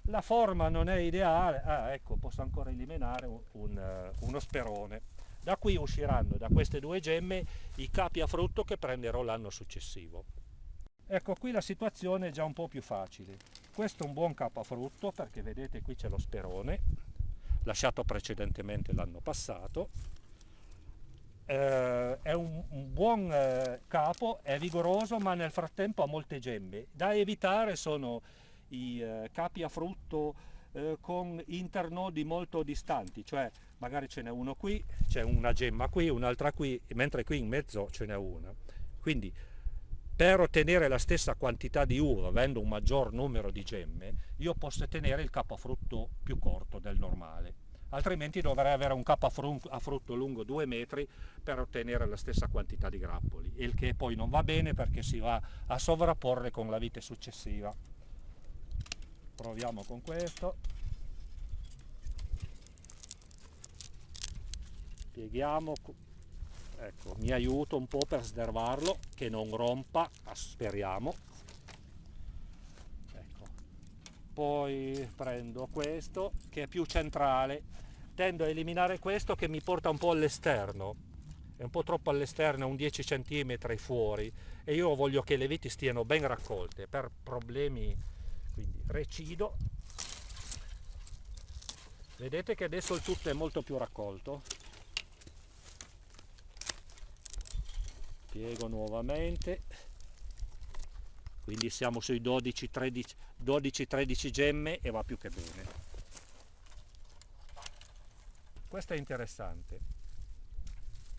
La forma non è ideale, ecco, posso ancora eliminare uno sperone. Da qui usciranno, da queste due gemme, i capi a frutto che prenderò l'anno successivo. Ecco, qui la situazione è già un po' più facile. Questo è un buon capo a frutto perché vedete qui c'è lo sperone, lasciato precedentemente l'anno passato. È un buon capo, è vigoroso ma nel frattempo ha molte gemme. Da evitare sono i capi a frutto con internodi molto distanti, cioè magari ce n'è uno qui, c'è una gemma qui, un'altra qui, mentre qui in mezzo ce n'è una. Quindi per ottenere la stessa quantità di uva, avendo un maggior numero di gemme, io posso ottenere il capo a frutto più corto del normale. Altrimenti dovrei avere un capo a frutto lungo 2 metri per ottenere la stessa quantità di grappoli, il che poi non va bene perché si va a sovrapporre con la vite successiva. Proviamo con questo. Pieghiamo, ecco, mi aiuto un po' per snervarlo, che non rompa, speriamo. Ecco. Poi prendo questo che è più centrale, tendo a eliminare questo che mi porta un po' all'esterno, è un po' troppo all'esterno, un 10 cm fuori, e io voglio che le viti stiano ben raccolte per problemi, quindi recido. Vedete che adesso il tutto è molto più raccolto. Piego nuovamente, quindi siamo sui 12-13 gemme e va più che bene. Questo è interessante.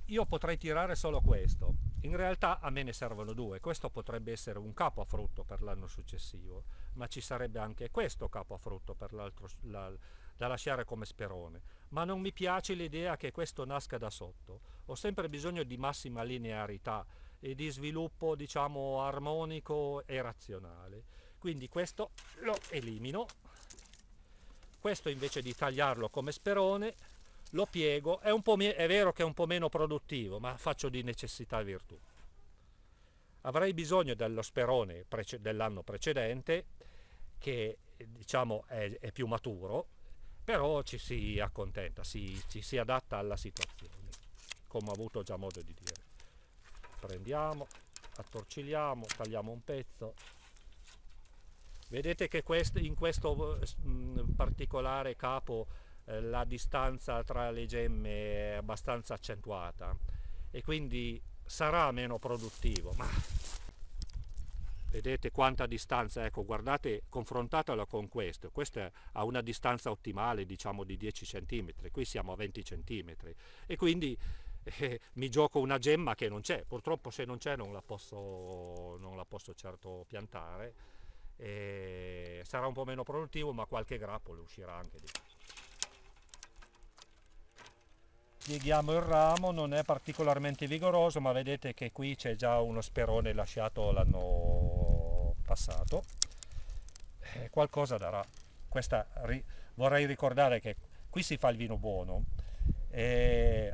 Io potrei tirare solo questo, in realtà a me ne servono due. Questo potrebbe essere un capo a frutto per l'anno successivo, ma ci sarebbe anche questo capo a frutto per da lasciare come sperone. Ma non mi piace l'idea che questo nasca da sotto. Ho sempre bisogno di massima linearità e di sviluppo, diciamo, armonico e razionale. Quindi questo lo elimino. Questo invece di tagliarlo come sperone lo piego, è vero che è un po' meno produttivo, ma faccio di necessità virtù. Avrei bisogno dello sperone dell'anno precedente, che diciamo è più maturo, però ci si accontenta, ci si adatta alla situazione, come ho avuto già modo di dire. Prendiamo, attorcigliamo, tagliamo un pezzo. Vedete che in questo particolare capo la distanza tra le gemme è abbastanza accentuata e quindi sarà meno produttivo, ma vedete quanta distanza, ecco, guardate, confrontatela con questo ha una distanza ottimale, diciamo, di 10 cm, qui siamo a 20 cm e quindi mi gioco una gemma che non c'è, purtroppo se non c'è non la posso certo piantare, e sarà un po' meno produttivo, ma qualche grappolo uscirà anche di qui. Pieghiamo il ramo, non è particolarmente vigoroso, ma vedete che qui c'è già uno sperone lasciato l'anno passato. Qualcosa darà. Vorrei ricordare che qui si fa il vino buono,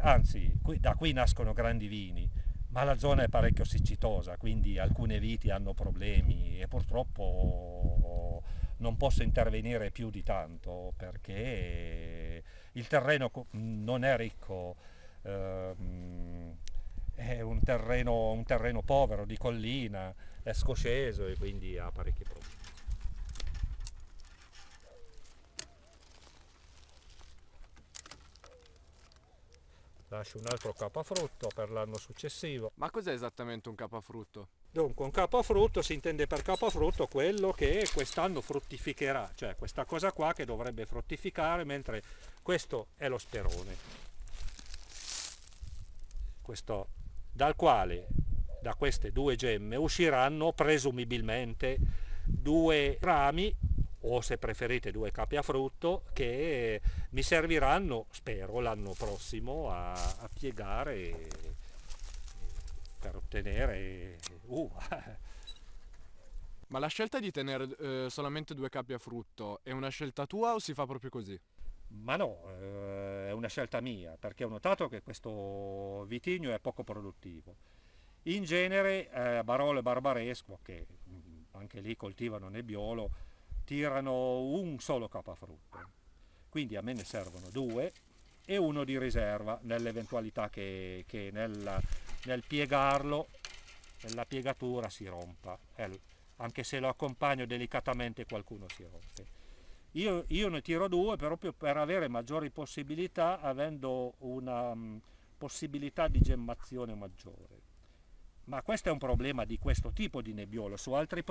anzi da qui nascono grandi vini, ma la zona è parecchio siccitosa, quindi alcune viti hanno problemi e purtroppo non posso intervenire più di tanto perché il terreno non è ricco, è un terreno povero di collina, è scosceso e quindi ha parecchi problemi. Lascio un altro capo a frutto per l'anno successivo. Ma cos'è esattamente un capafrutto? Dunque, un capo a frutto si intende per capo a frutto quello che quest'anno fruttificherà, cioè questa cosa qua che dovrebbe fruttificare, mentre questo è lo sperone. Questo, dal quale, da queste due gemme, usciranno presumibilmente due rami, o se preferite due capi a frutto, che mi serviranno, spero, l'anno prossimo a piegare per ottenere Ma la scelta di tenere solamente due capi a frutto è una scelta tua o si fa proprio così? Ma no, è una scelta mia, perché ho notato che questo vitigno è poco produttivo. In genere Barolo e Barbaresco, che anche lì coltivano Nebbiolo, tirano un solo capafrutto, quindi a me ne servono due e uno di riserva nell'eventualità che nel piegarlo, nella piegatura si rompa, anche se lo accompagno delicatamente qualcuno si rompe. Io ne tiro due proprio per avere maggiori possibilità, avendo una possibilità di gemmazione maggiore. Ma questo è un problema di questo tipo di nebbiolo, su altri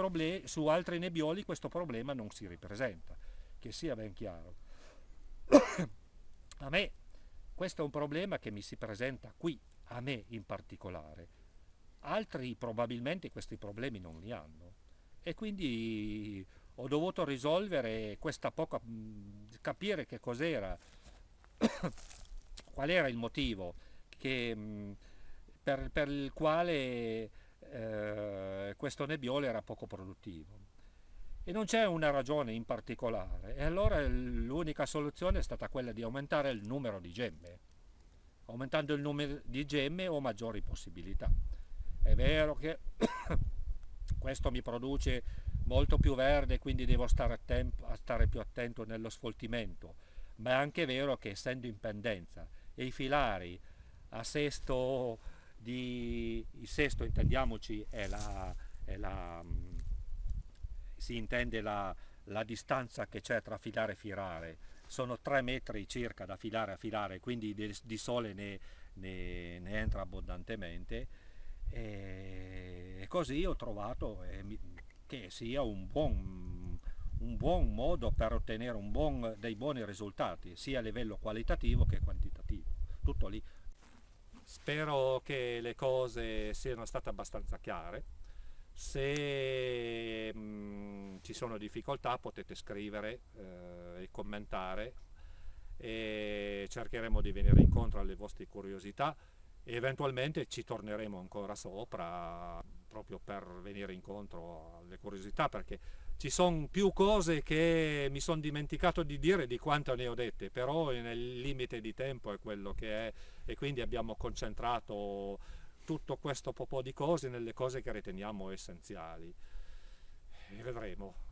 nebbioli questo problema non si ripresenta, che sia ben chiaro. A me questo è un problema che mi si presenta qui, a me in particolare. Altri probabilmente questi problemi non li hanno e quindi ho dovuto risolvere questa poca, capire che cos'era, qual era il motivo per il quale questo nebbiolo era poco produttivo. E non c'è una ragione in particolare, e allora l'unica soluzione è stata quella di aumentare il numero di gemme. Aumentando il numero di gemme ho maggiori possibilità. È vero che questo mi produce molto più verde, quindi devo stare più attento nello sfoltimento, ma è anche vero che essendo in pendenza e i filari a sesto il sesto, intendiamoci, si intende la distanza che c'è tra filare e filare, sono 3 metri circa da filare a filare, quindi di sole ne entra abbondantemente, e così ho trovato che sia un buon modo per ottenere dei buoni risultati, sia a livello qualitativo che quantitativo. Tutto lì. Spero che le cose siano state abbastanza chiare. Se ci sono difficoltà potete scrivere e commentare, e cercheremo di venire incontro alle vostre curiosità e eventualmente ci torneremo ancora sopra proprio per venire incontro alle curiosità, perché ci sono più cose che mi sono dimenticato di dire di quanto ne ho dette, però nel limite di tempo è quello che è, e quindi abbiamo concentrato tutto questo po' di cose nelle cose che riteniamo essenziali, e vedremo.